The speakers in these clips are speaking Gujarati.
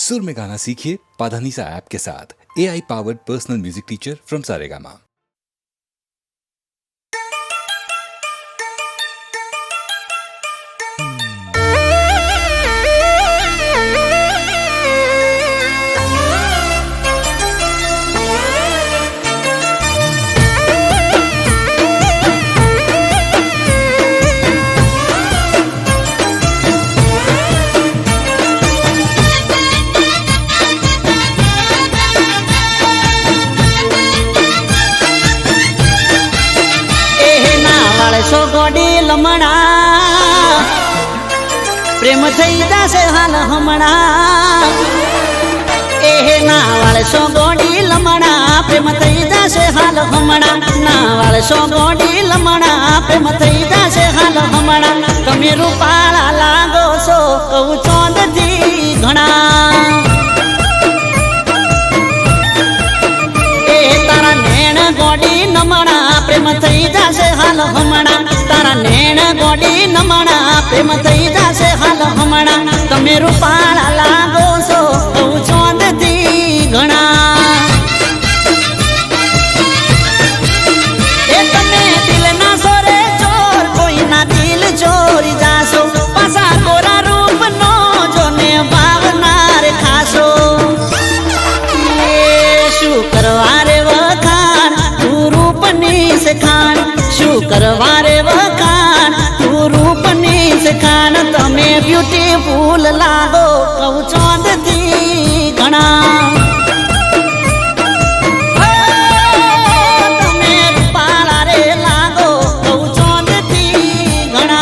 सुर में गाना सीखिए पाधानीसा ऐप के साथ AI powered personal music teacher from Saregama. लमणा प्रेम थई जासे हाल हमणा एहे नावाळ सो गोडी लमणा प्रेम थई जासे हाल हमणा नावाळ सो गोडी लमणा प्रेम थई जासे हाल हमणा तमे रूपाळा लागो सो कहू चोंदथी घणा ए तारा नेण गोडी नमणा प्रेम थई जासे हाल हमणा तारा नेण गोडी नमणा प्रेम थई जासे हाल हमणा तमे रूपाळा लागो सो कहू चोंदथी घणा ए तमे दिल ना सोरे चोर कोई ना दिल चोरी जासो पासा गोरा रूप नो जोने भावनार खासो ए शू करवारे वखाण तू रूपनी से खान शू करवारे वखाण तू रूपनी से खान तमे ब्यूटीफुल लागो कहू चोंदथी घणा तमे रूपाळा रे लागो कहू चोंदथी घणा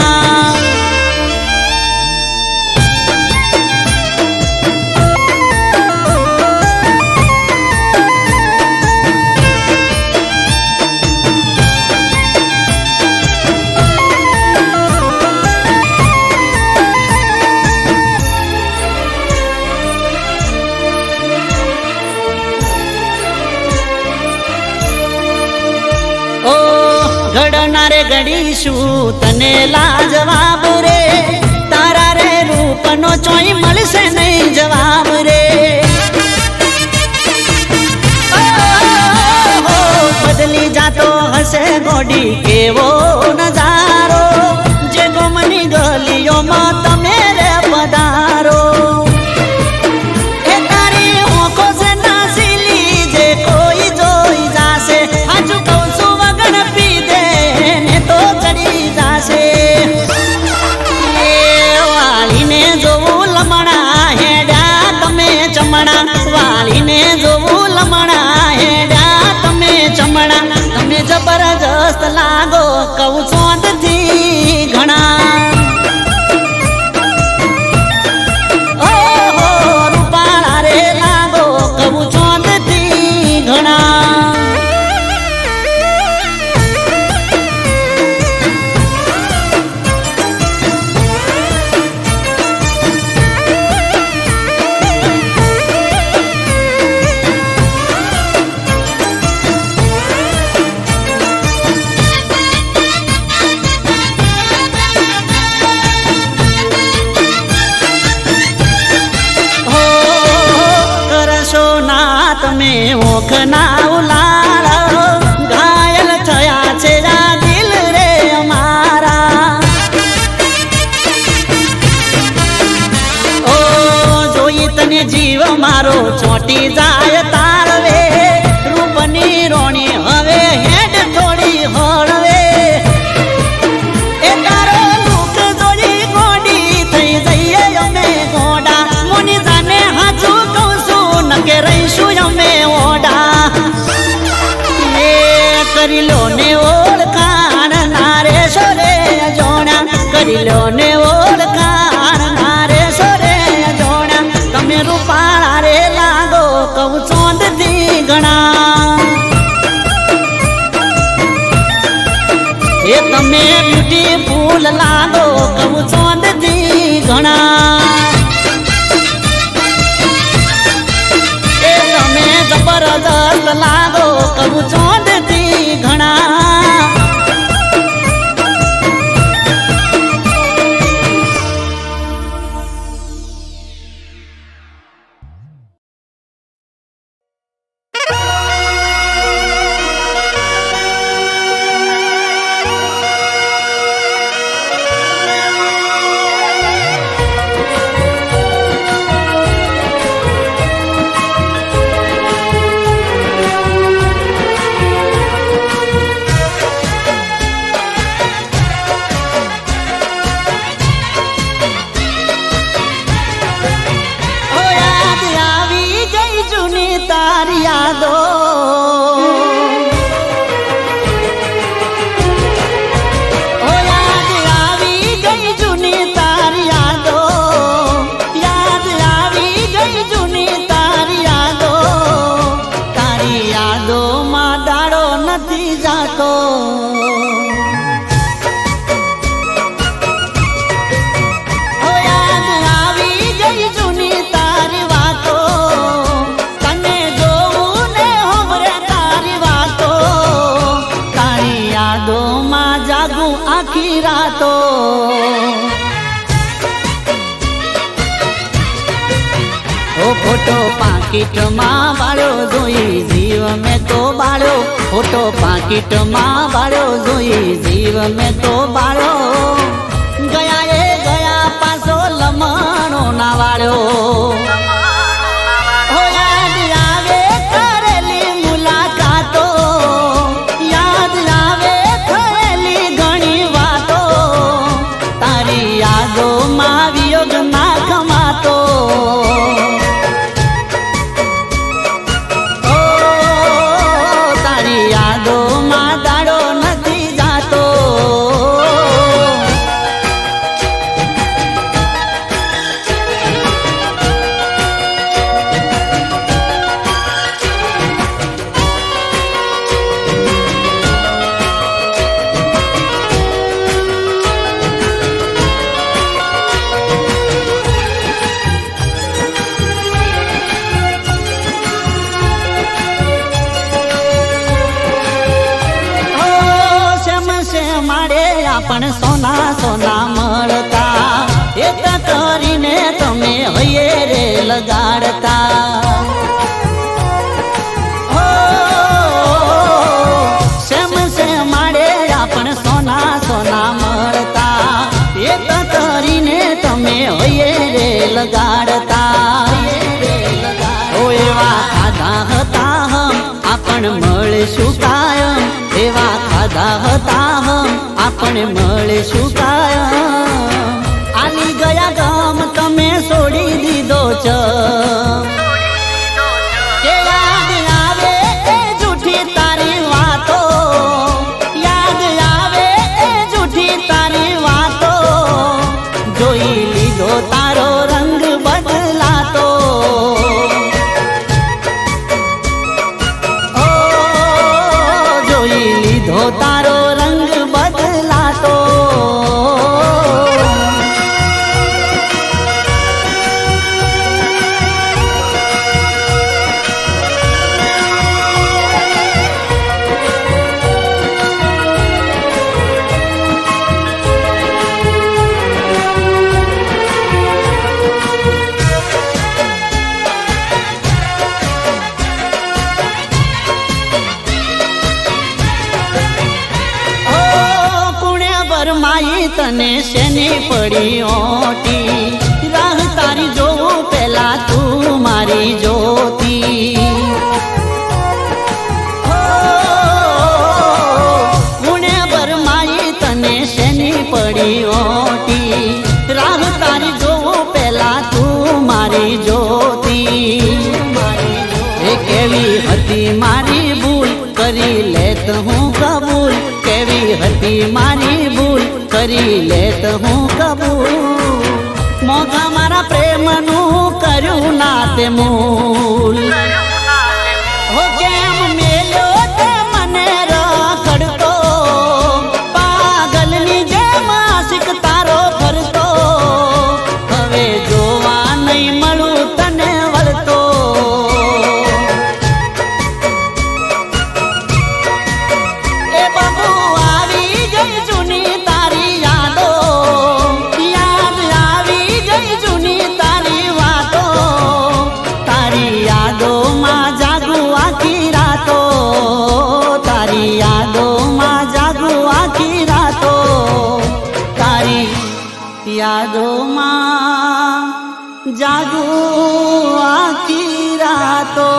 घडनारे घडीशू तने लाजवाब रे तारा रे रूपनो चोई मळसे नहीं जवाब रे बदली जातो हसे गोडी केवो नजारो जे गोमनी गलियो में तमे रे पधारो वालीने जोवू लमणा हेड्या तमे चमणा तमे जबरदस्त लागो कहू चोंदथी घणा ओ हो रूपाळा रे लागो कहू चोंदथी घणा તમે ઓખના ઉલાળ ઘાયલ થયા છે આ દિલ રે અમારા ઓ જોઈ તને જીવ મારો ચોટી જાય તાળવે રૂપની રોણી હવે હેડ થોડી હળવે એ તારો દુઃખ જોઈ ગોડી થઈ જઈએ અમે ગોડા મોની જાને હાચું કહું છું નકે રહીશું કરી લો ને ઓળખાણ નારે સોરે જોણા કરી લો ને ઓળખાણ નારે સોરે જોણા તમે રૂપાળા રે લાગો કહું ચોંદથી ઘણા એ તમે બ્યુટીફુલ લાગો કહું ચોંદથી ઘણા એ તમે જબરદસ્ત લાગો કહું ચોંદથી ઘણા પાકીટમાં બાળ્યો જોઈ જીવ મેં તો બાળ્યો ફોટો પાકીટમાં બાળ્યો જોઈ જીવ મેં તો બાળ્યો ગયા એ ગયા પાછો લમણો ના વાળ્યો હો યાદ આવે કરેલી મુલાકાતો યાદ આવે થયેલી ઘણી વાતો તારી યાદોમાં વિયોગ ના ખમાતો પણ સોના સોના મળતા એ કરીને તમે હૈયે રે લગાડતા હો શેમ શે માડે પણ સોના સોના મળતા એ કરીને તમે હૈયે રે લગાડતા ઓ એવા ખાધા હતા હમ આપણ મળીશું કાયમ એવા ખાધા હતા હમ આપણે મળીશું કાયમ આલી ગયા ગામ તમે છોડી દીધો છે યાદ આવે એ જૂઠી તારી વાતો યાદ આવે એ જૂઠી તારી વાતો જોઈ લીધો તારો રંગ બદલાતો ઓ જોઈ લીધો તારો રંગ બદલાતો માઈ તને શેની પડી ઓટી રાહ તારી જોઉં પેલા તું મારી જોતી પુણે પર માઈ તને શેની પડી ઓટી રાહ તારી જોઉં પેલા તું મારી જોતી એ કેવી હતી મારી ભૂલ કરી લેત હું કબૂલ કેવી હતી મારી ભૂલ કરી લેત હું કબૂલ મોઘા મારા પ્રેમનું કર્યું ના તે મૂલ હો કેમ મેલ્યો તે મને રખડતો પાગલની જેમ આશિક તારો ફરતો હવે જોવા નહીં મળું તને વળતો એ બાબુ આવી ગઈ જૂની તારી યાદો યાદ આવી ગઈ જૂની તારી વાતો તારી યાદોમાં જાગું આખી રાતો તારી યાદોમાં જાગું આખી રાતો તારી યાદોમાં જાગું આખી રાતો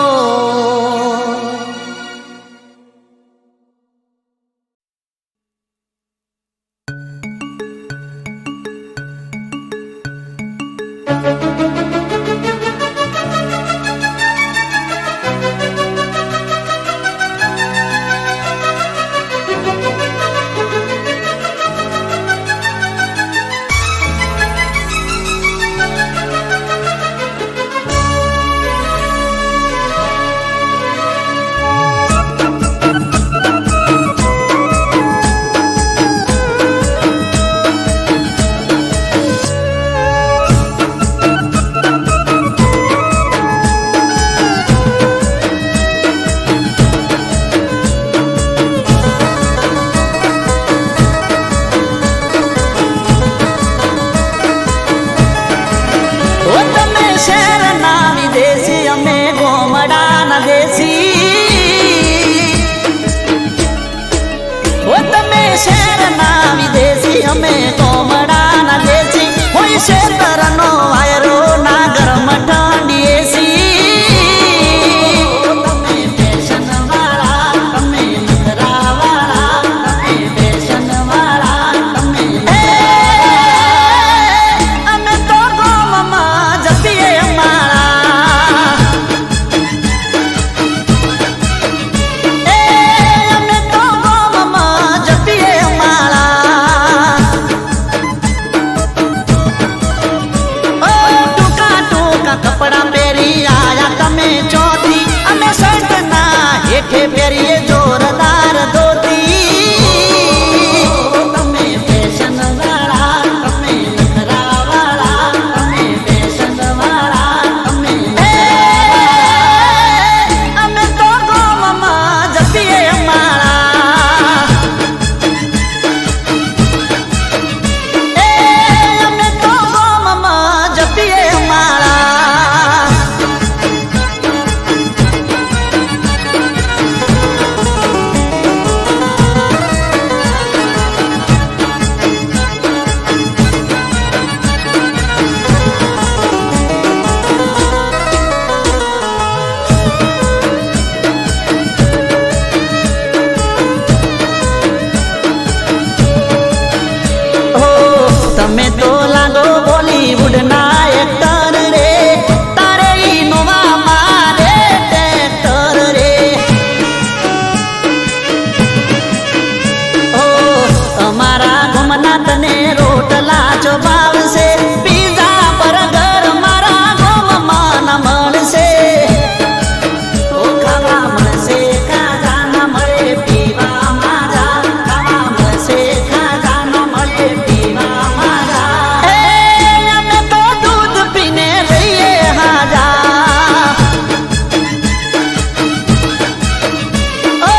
તમે કોમડાના દેશી હોય છે તરનો વાયરો ના ગરમ ઠંડી એસી તમે ફેશન વાળા તમે નખરા વાળા તમે ફેશન વાળા તમે અમે તો ગોમમાં જતીએ અમારા અમે તો ગોમમાં જતીએ અમારા ટૂંકા ટૂંકા કપડા પહેરી આયા તમે ચોથી અમે શર્ટના હેઠે પહેરીએ જોરદાર ધોતી તમે ફેશન વાળા તમે નખરા વાળા તમે ફેશન વાળા તમે અમે તો ગોમમાં જતીએ અમારા અમે તો ગોમમાં જતીએ અમારા હો તમે તો લાગો બોલીવુડના એક્ટર રે તારે ઇનોવા મારે ટ્રેક્ટર રે ઓ અમારા ગોમના તને રોટલા જો ભાવશે પીઝા બર્ગર મારા ગોમમાં ના મળશે ઓ ખાવા મળશે ખાજા ના મળે પીવા માજા ખાવા મળશે ખાજા ના મળે પીવા માજા અમે તો દૂધ પીને રહીએ હાજા ઓ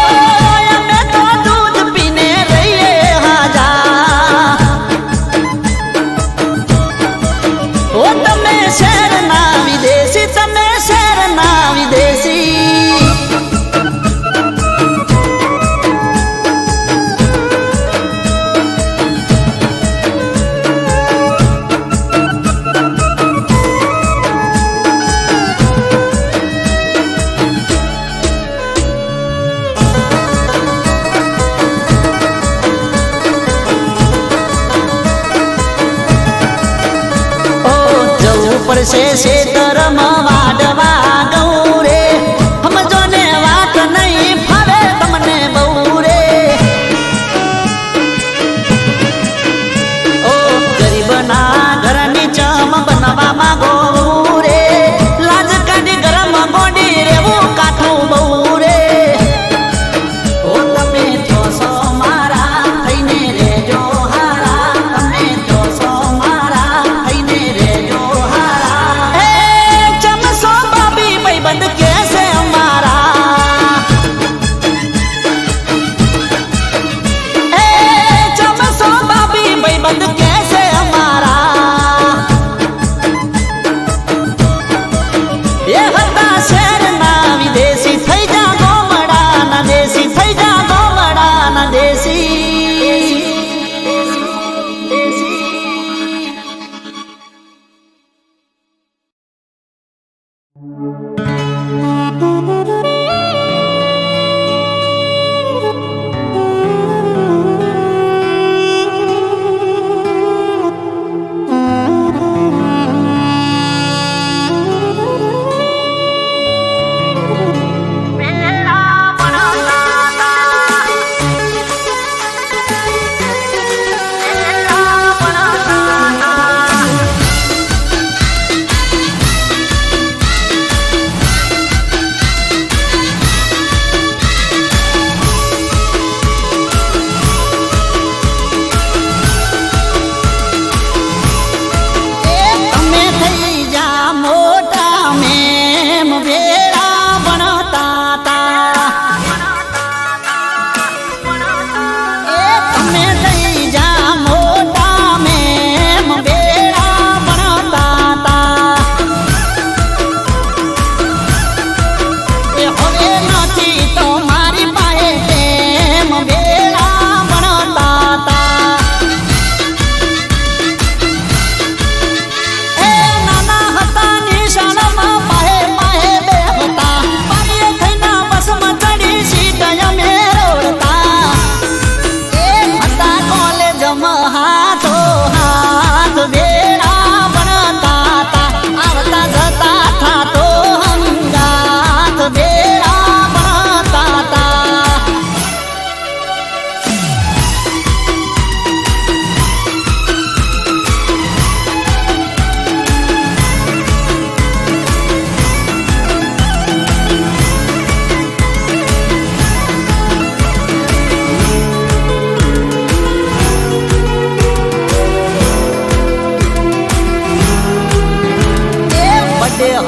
અમે તો દૂધ પીને રહીએ હાજા ઓ તમે શહેરના વિદેશી તમે શહેરના વિદેશી ઓ જવું પડશે શેતરમાં વાડવા ગૌ રે સમજો ને વાત નહીં ફાવે તમને બહુ રે ઓ ગરીબના ઘરની ચમ બનવા માંગો રે લાજ કાઢી ગરમ ગોડી રેવું કાઠું બહુ રે ઓ તમે જોશો મારા થઈને રેજો હારા તમે જોશો મારા થઈને રેજો હારા ચમસો બાબી ભાઈબંધ કેસે અમારા ચમસો બાબી ભાઈબંધ કેસે અમારા એ હતા શહેરના વિદેશી થઈ જા ગોમડાના દેશી થઈ જા ગોમડાના દેશી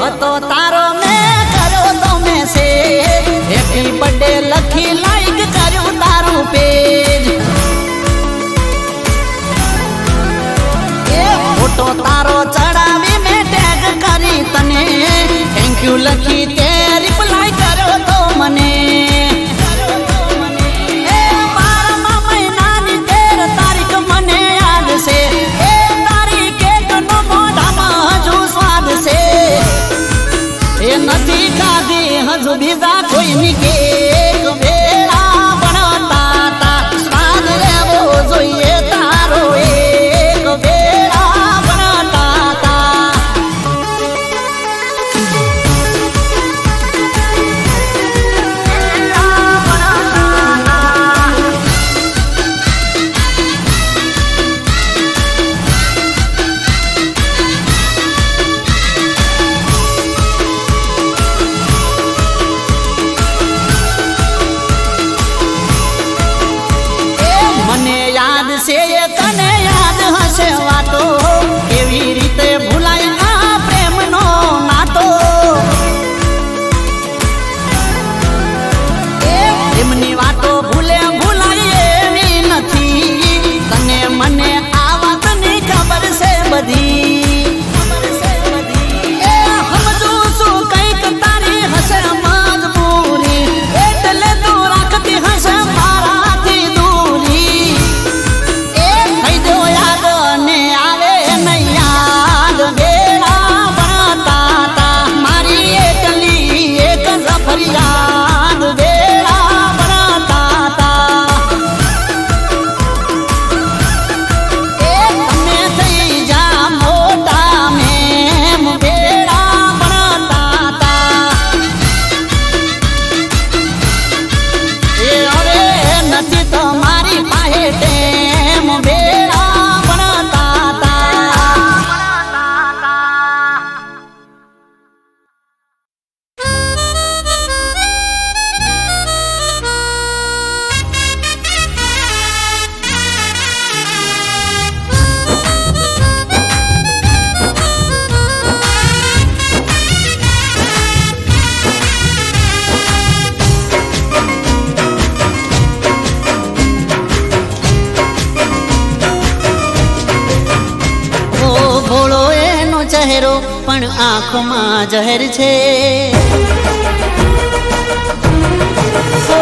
હતો તારો મેં કર્યો તો મેસેજ હેપી બર્થડે લખી લાઈક કર્યું તારું પેજ એ ફોટો તારો ચડાવી મેં ટેગ કરી તને થેન્ક યુ લખી તે રિપ્લાય કર્યો તો મને એ 12મા મહિનાની 13 તારીખ મને યાદ છે એ તારી કેકનો મોઢામાં હજુ સ્વાદ છે એ નથી ખાધી હજુ બીજા કોઈની કેક વેળા ભણતા તા સ્વાદ લેવો જોઈએ તારો એક વેળા ભણતા તા મને યાદ છે એ તને યાદ હશે વાતો કેવી રીતે ભૂલાય આ પ્રેમનો નાતો એ પ્રેમની વાતો ભૂલાય એવી નથી તને મને આ વાતની ખબર છે બધી એ સમજું છું કંઈક તારી હશે મજબૂરી એટલે તું રાખતી હશે મારાથી દૂરી એ થઈ જો યાદ ને આવે નહીં યાદ વેળા ભણતા તા મારી એકલી એક જ ફરિયાદ વેળા ભણતા તા એ તમે થઈ જા મોટા મેમ વેળા ભણતા તા એ હવે નથી તમારી પાસે ટેમ વેળા ભણતા તા ઓ ભોળો એનો ચહેરો પણ આંખમાં જહેર છે ઓ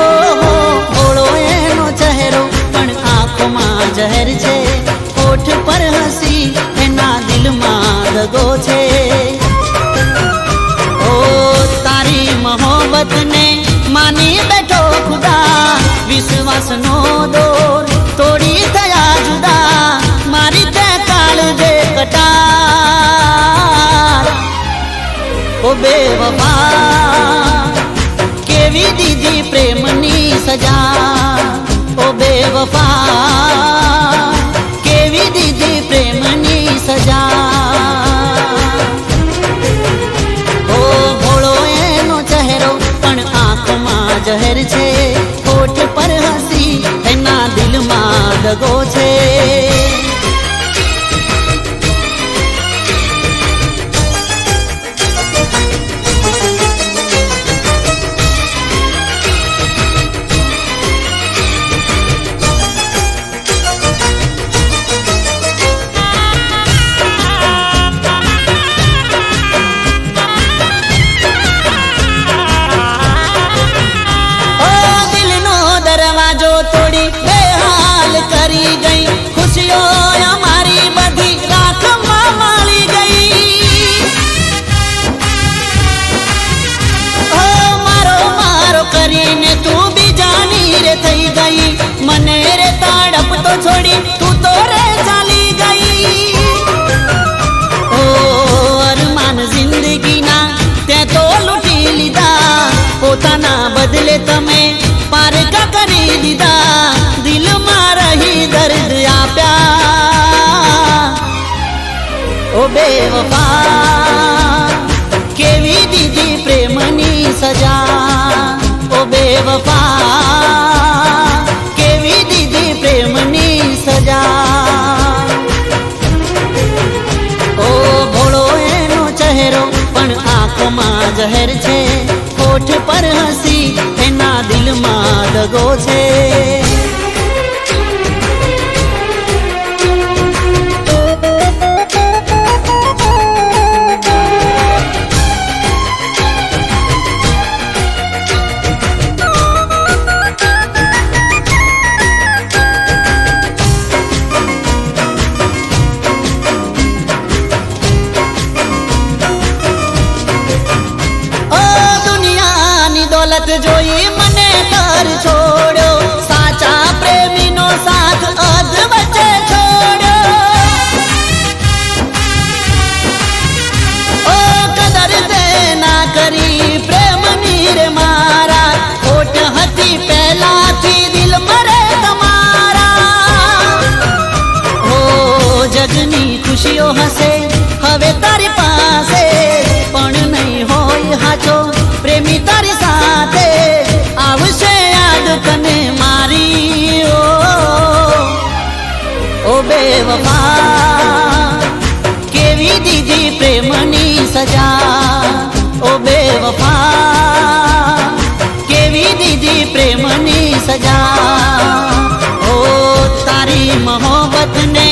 ભોળો એનો ચહેરો પણ આંખમાં જહેર છે હોઠ પર હસી એના દિલમાં દગો છે ઓ તારી મોહબ્બતને માની બેઠો ખુદા વિશ્વાસનો દોર તોડી થયા જુદા મારી તે કાળજે કટાર ઓ બેવફા કેવી દીધી પ્રેમની સજા ઓ બેવફા કેવી દીધી પ્રેમની સજા ઓ ભોળો એનો ચહેરો પણ આંખમાં જહેર છે હોઠ પર હસી એના દિલમાં દગો છે ઓ દિલનો દરવાજો તોડી બેહાલ કરી ગઈ ખુશીઓ અમારી બધી રાખમાં માળી ગઈ ઓ મારો મારો કરીને તું બીજાની રે થઈ ગઈ મને રે તડપતો છોડી તું તો રે ચાલી ગઈ ઓ અરમાન જિંદગીના તે તો લૂંટી લીધા પોતાના બદલે તમે પારકા કરી દીધા દિલમાં રહી દર્દ આપ્યા ઓ બેવફા કેવી દીધી પ્રેમની સજા ઓ બેવફા કેવી દીધી પ્રેમની સજા ઓ ભોળો એનો ચહેરો પણ આંખો આંખોમાં ઝેર છે, હોઠ પર હસી એના દિલમાં દગો છે. જોઈ મને તર છોડ્યો, સાચા પ્રેમીનો સાથ અધ વચ્ચે છોડ્યો. ઓ કદર તે ના કરી પ્રેમની રે મારા, ખોટ હતી પહેલાથી દિલ મરે તમારા. ઓ જગની ખુશીઓ હશે હવે તારી પાસે, પણ નહીં હોય હાચો પ્રેમી તારી સાથે. આવશે યાદ તને મારી ઓ બેવફા, કેવી દીધી પ્રેમની સજા. ઓ બેવફા, કેવી દીધી પ્રેમની સજા. ઓ તારી મોહબ્બતને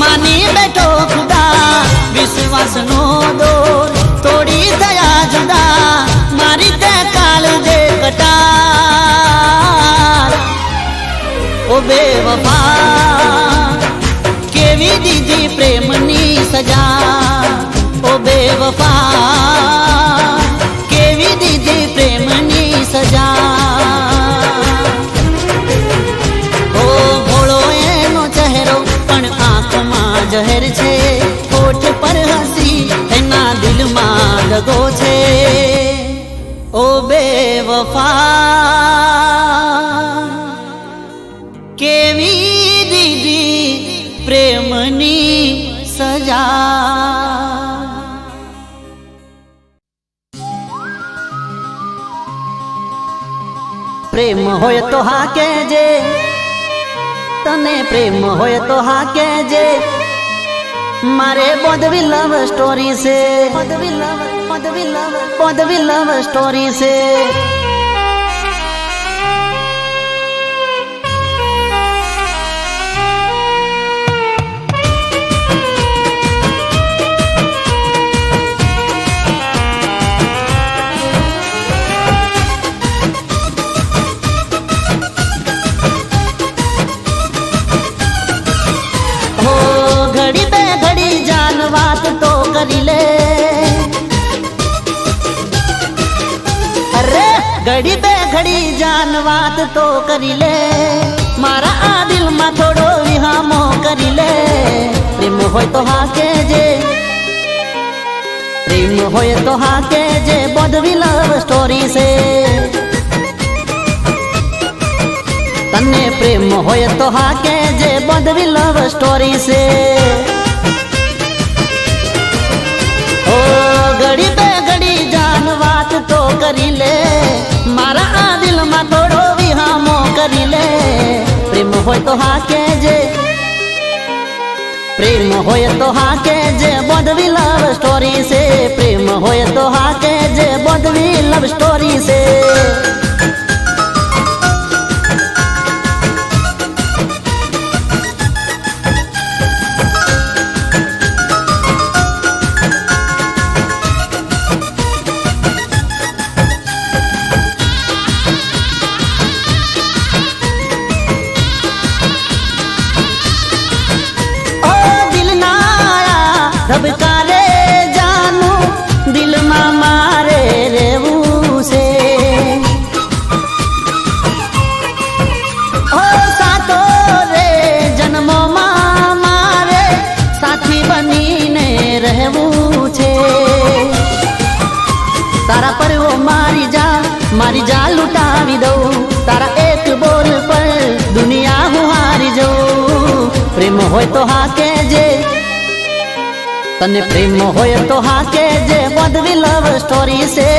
માની બેઠો ખુદા, વિશ્વાસનો દોર તોડી થયા જુદા. મારી તે કાલ દે કટાર. ઓ બેવફા, કેવી દીધી પ્રેમની સજા. ઓ બેવફા, કેવી દીધી પ્રેમની સજા. ઓ ભોળો એનો ચહેરો પણ આંખમાં ઝેર છે, હોઠ પર હસી એના દિલમાં દગો છે. ઓ બેવફા, કેવી દીધી પ્રેમની સજા. પ્રેમ હોય તો હા કહેજે, તને પ્રેમ હોય તો હા કહેજે. મારે બોધવી લવ સ્ટોરી છે, બોધવી લવ સ્ટોરી છે. વાત તો કરી લે, અરે ઘડી બે ઘડી જાન વાત તો કરી લે. મારા આ દિલમાં થોડો વિહામો કરી લે. પ્રેમ હોય તો હા કહેજે, પ્રેમ હોય તો હા કહેજે. બોધવી લવ સ્ટોરી છે, તને પ્રેમ હોય તો હા કહેજે. બોધવી લવ સ્ટોરી છે. ઓ ઘડી બે ઘડી જાન વાત તો કરી લે. મારા આ દિલમાં થોડો વિહામો કરી લે. પ્રેમ હોય તો હા કહેજે, પ્રેમ હોય તો હા કહેજે. બોધવી લવ સ્ટોરી છે. પ્રેમ હોય તો હા કહેજે. બોધવી લવ સ્ટોરી છે. ધબકારે જાનું દિલમાં મારે રહેવું છે. ઓ સાતો રે જન્મોમાં મારે સાથી બનીને રહેવું છે. તારા પર ઓ મારી જા લૂંટાવી દઉં. તારા એક બોલ પર દુનિયા હું હારી જાઉં. પ્રેમ હોય તો હા કહેજે, તને પ્રેમ હોય તો હા કહેજે. બોધવી લવ સ્ટોરી છે.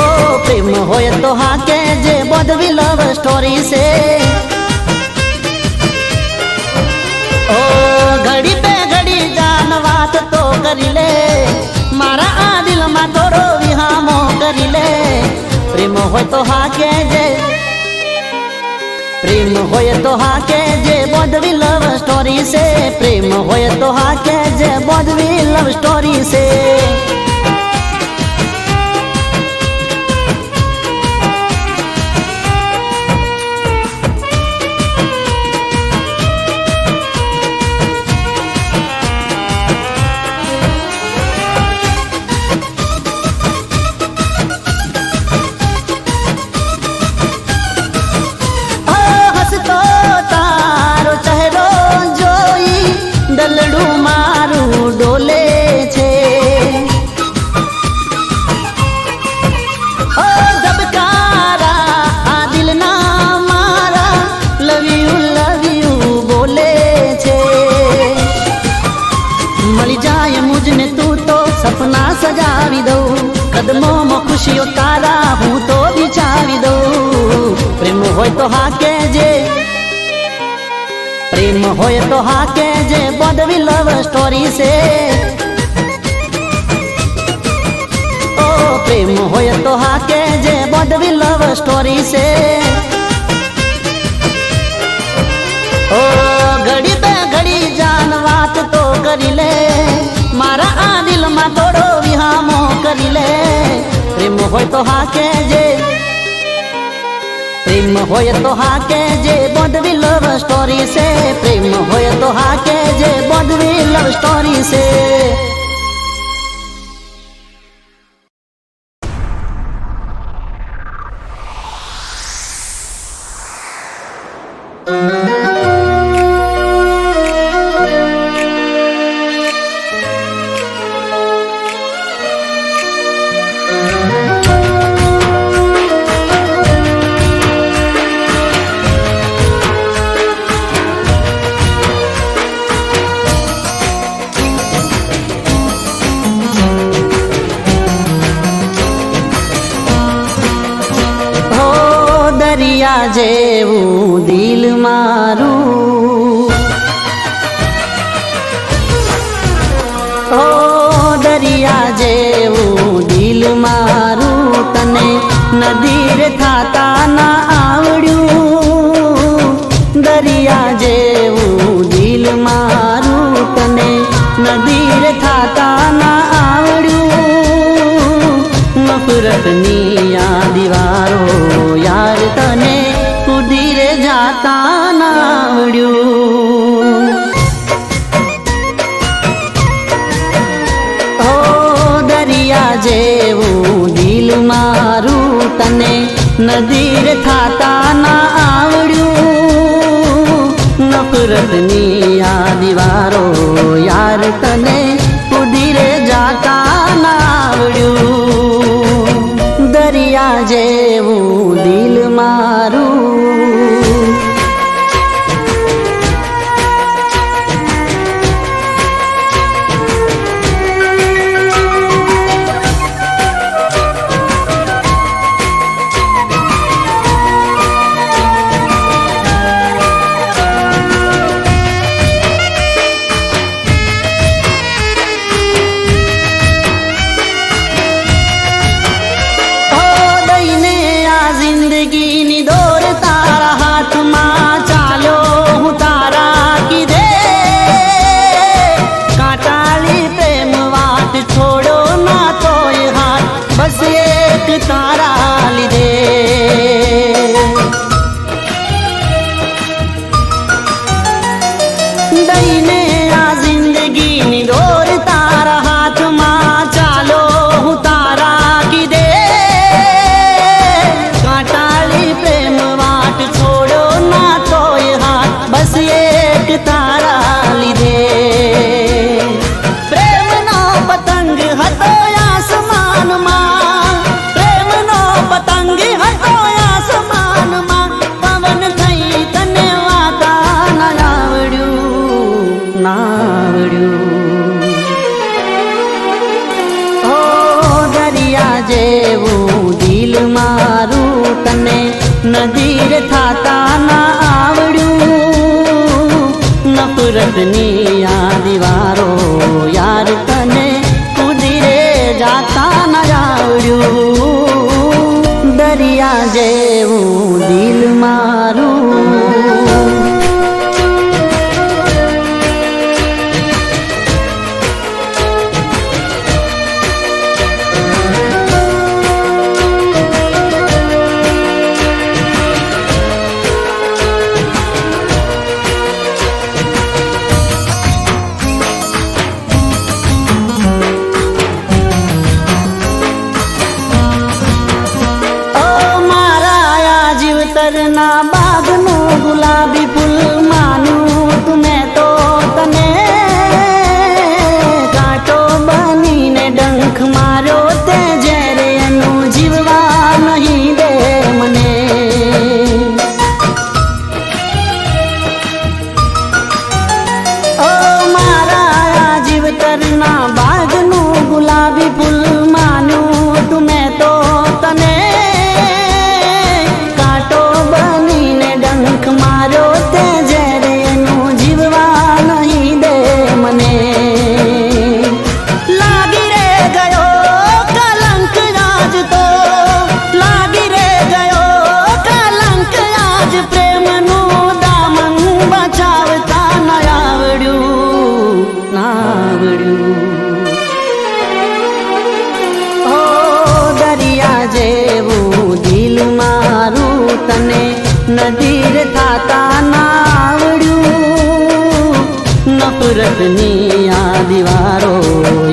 ઓ પ્રેમ હોય તો હા કહેજે. બોધવી લવ સ્ટોરી છે. ઓ ઘડી બે ઘડી જાન વાત તો કરી લે મારા આ દિલમાં થોડો વિહામો કરી લે પ્રેમ હોય તો હા કેજે પ્રેમ હોય તો હા કેજે બોધવી લવ સ્ટોરી છે પ્રેમ હોય તો હા કેજે બોધવી લવ સ્ટોરી છે દલડું મારું ડોલે છે ઓ ધબકારા આ દિલના મારા લવ યુ બોલે છે મળી જાય મુજને તું તો સપના સજાવી દઉં કદમોમાં ખુશીઓ તારા હું તો બિચાવી દઉં પ્રેમ હોય તો હા કેજે પ્રેમ હોય તો હા કેજે બોધવી લવ સ્ટોરી છે ઓ પ્રેમ હોય તો હા કેજે બોધવી લવ સ્ટોરી છે ઓ ઘડી બે ઘડી જાન વાત તો કરી લે મારા આ દિલમાં થોડો વિહામો કરી લે પ્રેમ હોય તો હા કેજે પ્રેમ હોય તો હા કેજે બોધવી લવ સ્ટોરી છે પ્રેમ હોય તો હા કેજે બોધવી લવ સ્ટોરી છે દરિયા જેવું દિલ મારું ઓ દરિયા જેવું દિલ મારું તને નદીર થાતા ના આવડ્યું દરિયા જેવું દિલ મારું તને નદીર થાતા ના આવડ્યું નફરતની આ દીવારો યાર તને ઉડીરે જાતા ના આવડ્યું ઓ દરિયા જેવું દિલ મારું તને નદીર થાતા ના આવડ્યું નફરતની આ દીવારો યાર તને ઉડીરે જાતા ના આવડ્યું દરિયા જેવું દિલ મારું જિંદગીની દોર તારા હાથમાં ચાલ્યો હું તારા કીધે કાંટાળી પ્રેમ વાત છોડો ના તોય હાથ બસ એક તારા લીધે દઈને આ જિંદગીની દોર તારા હાથમાં ચાલો હું તારા કીધે પ્રેમ વાટ છોડો ના તોય હાથ બસ એક તારા લીધે પ્રેમનો પતંગ હતો આસમાનમાં પ્રેમનો પતંગ હતો આસમાનમાં પવન થઈ તને વાતા ના આવડ્યું ઓ દરિયા જેવું દિલ મારું તને નદીર થાતા ના આવડ્યું નફરતની આ દીવારો યાર તને જાતા ન આવડ્યું દરિયા જેવું દિલ મારું ના બાગનું ગુલાબી ફૂલ માનું તુમે તો તને કાંટો બનીને ડંખ માર્યો તે જ્યારે એનું જીવવા નહીં દે મને ઓ મારા જીવતરના બાગનું ગુલાબી ફૂલ માનું તુમે તો તને મારો તે જ્યારે એનું જીવવા નહીં દે મને લાગી રે ગયો કલંક આજ તો લાગી રે ગયો કલંક આજ પ્રેમનું દામન બચાવતા ન આવડ્યું ઓ દરિયા જેવું દિલ મારું તને નદીર થાતા નાવડ્યું નફરતની આ દીવારો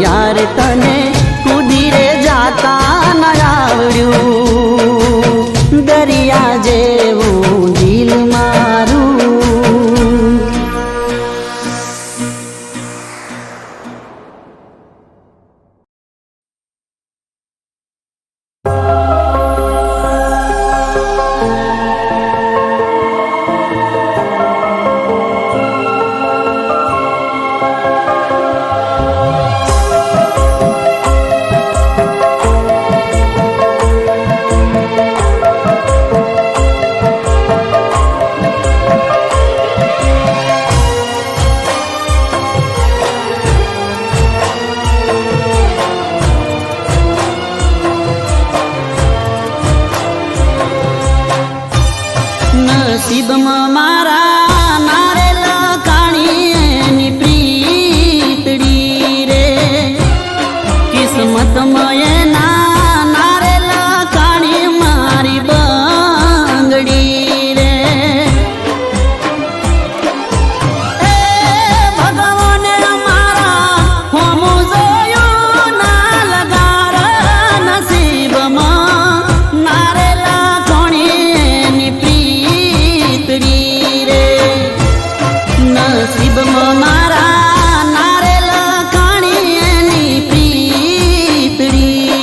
યાર તને કુદીરે જાતા ન આવડ્યું દરિયા જેવું દિલ મારું નસીબમાં મારા નારેલા કાણીની પ્રીતડી રે કિસ્મતમાં એના નારેલા કાણી મારી બંગડી રે એ ભગવાને મારા હોમું જોયું ના લગાર નસીબમાં નારેલા કાણીની નસીબમાં મારા નારેલા કાણીની પ્રીતડી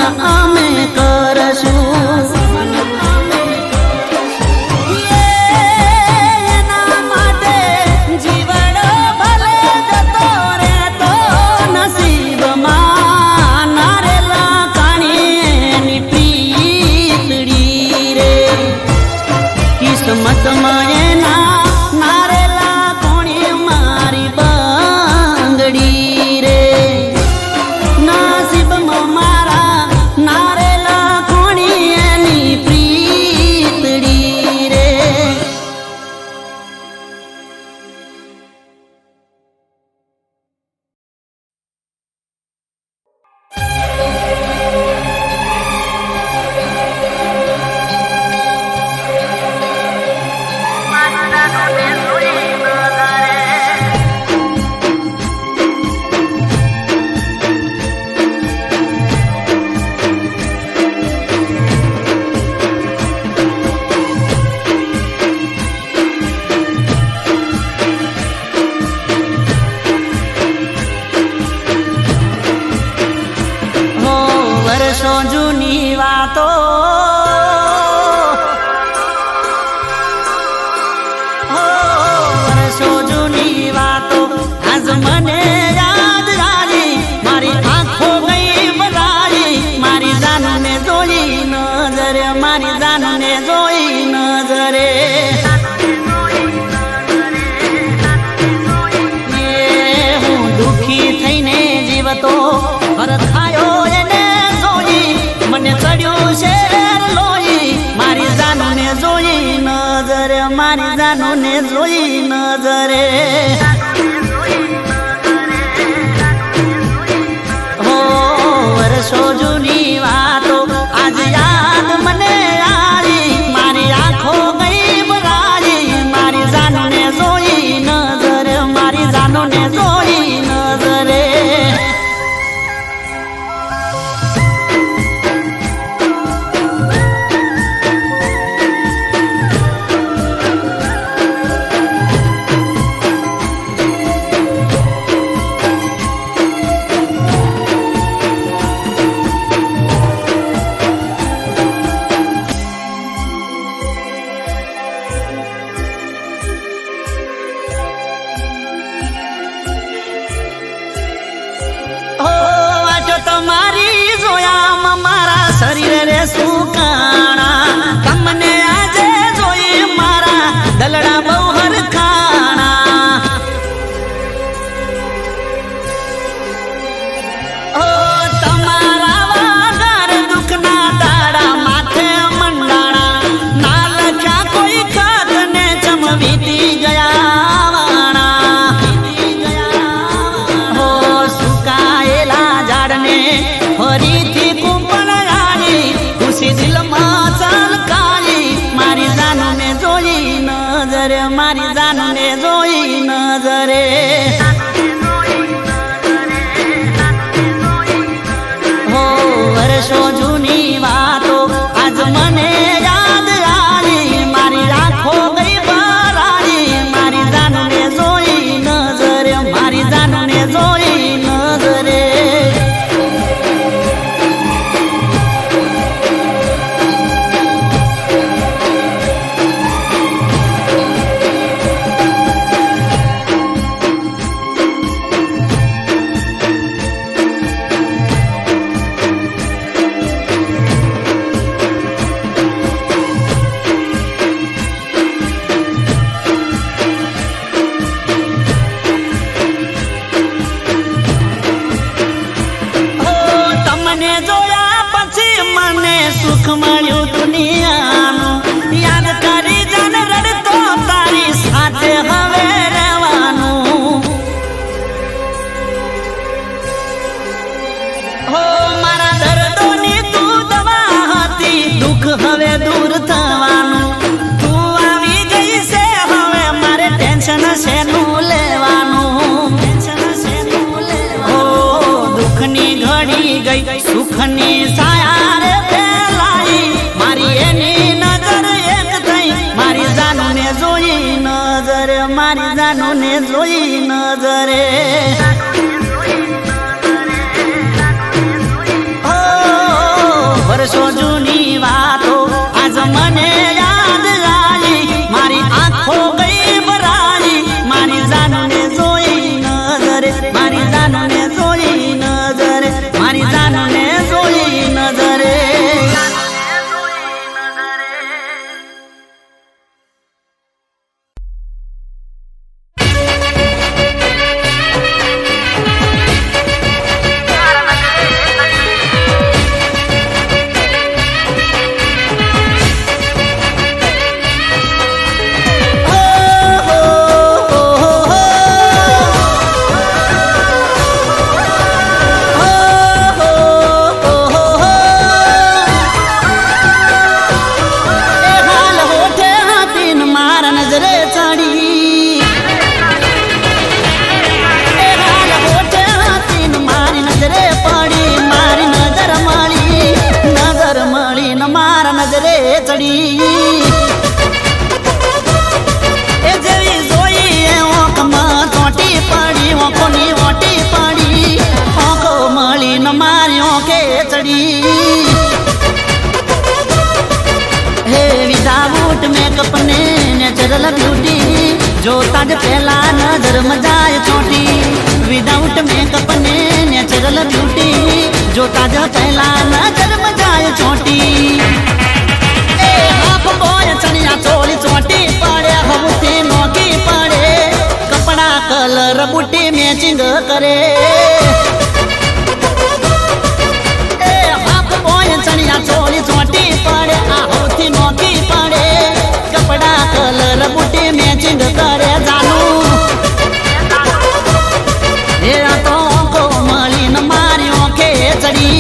અમે કરશું. એના માટે જીવડો ભલે જતો રહેતો નસીબમાં નારેલા કાણીની પ્રીતડી રે કિસ્મતમાં એના નારેલા કોણી મારી બંગડી રે નસીબમાં મારા નારેલા કોણી એની પ્રીતડી રે. વર્ષો જૂની વાતો વર્ષો જૂની વાતો આજ મને યાદ આવી મારી આંખો ગઈ ભરાઈ મારી જાનને જોઈ નજરે મારી જાનને જોઈ નજરે હું દુખી થઈને જીવતો હરખાયો એને મને ચડ્યું શેર લોહી મારી જાનને જોઈ નજરે મારી જાનને જોઈ નજરે હો વર્ષો જૂની વાતો આજ યાદ મને આવી મારી આંખો ગઈ ભરાઈ મારી જાનને જોઈ નજરે મારી જાનને જોઈ નજરે. તમારી જોયામાં મારા શરીર રે સુકાણા તમને આજે જોઈ મારા દલડા બહુ હરખાણા ઓ તમારા વાગર દુઃખના દાડા માથે મંડાણા ના લખ્યા કોઈ ખાત ને ચમ વીતી ગયા વાણા હો સુકાયેલા ઝાડને ફરીથી કુંપણ આવી ખુશી દિલમાં ચલકાઈ મારી જાનને જોઈ નજરે મારી જાનને જોઈ નજરે હો વર્ષો જૂની વાતો આજ મને યાદ આવી મારી આંખો ગઈ ભરાઈ મારી જાનને જોઈ નજરે મારી જાનને જોઈ નજરે. સુખ મળ્યું દુનિયાનું યાદ કરી જન રડતો તારી સાથે હવે રહેવાનું હો મારા દર્દોની તું દવા હતી દુઃખ હવે દૂર થવાનું તું આવી ગઈ છે હવે મારે ટેન્શન શેનું લેવાનું હો દુઃખની ઘડી ગઈ સુખની સાયા રે ફેલાઈ મારી એની નજર એક થઈ મારી જાનને જોઈ નજરે મારી જાનને જોઈ નજરે મારી જાનુને જોઈ નજરે, મારી જાનુને જોઈ નજરે. नेचुरल ब्यूटी जो ताज पहला नजर मजाए छोटी विदाउट मेकअप ने नेचुरल ब्यूटी जो ताज पहला नजर मजाए छोटी. ए हाफ बॉय चनिया चोली चोटी पड़े हवती नोकी पड़े कपड़ा कलर बूटी मैचिंग करे. ए हाफ बॉय चनिया चोली चोटी पड़े हवती नोकी पड़े कपड़ा कलर बूटी मैचिंग करे. जानू ये तो को मली न मारियो के चढ़ी.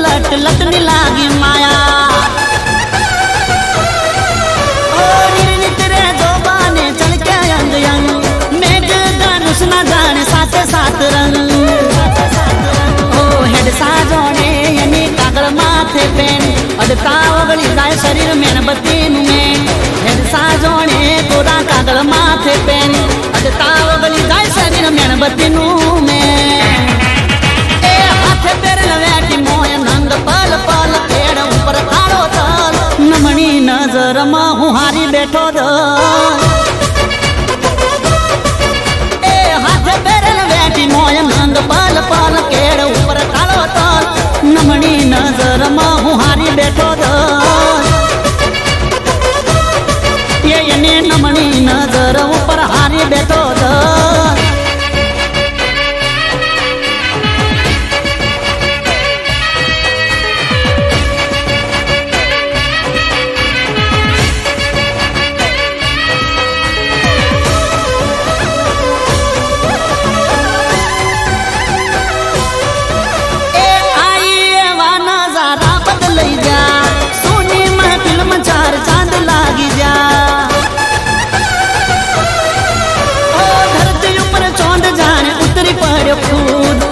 लट लटनी लागी माया तेरे जोबाने चल के अंग अंग मेघ धनुष न जाने साथ साथ रंग. ओ हेड साजोने यानी कागल माथे पेन अडता ओगली जाए शरीर में बत्ती में. हेड साजोने तोरा कागल माथे पेन अडता ओगली जाए शरीर में बत्ती में. हाथ पैर लवेटी मोय नंग पल पल पेड़ ऊपर खाड़ो तल नमणी नजर में हूँ हारी बैठो द. ए हाथ पैर लवेटी मोय नंग पल पल पेड़ ऊपर खाड़ो तल नमणी नजर में हूँ हारी बैठो द. ये नमणी नजर ऊपर हारी बैठो द.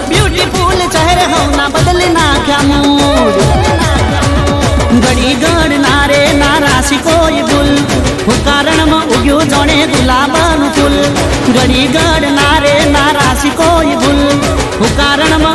ब्यूटीफुल चेहरे होना बदले ना क्या मूड. घड़ी गढ़ नारे नारासी कोई बुल वो कारण में उग्यो जोड़े गुलाबन फूल. घड़ी गढ़ नारे नारासी कोई बुल वो कारण में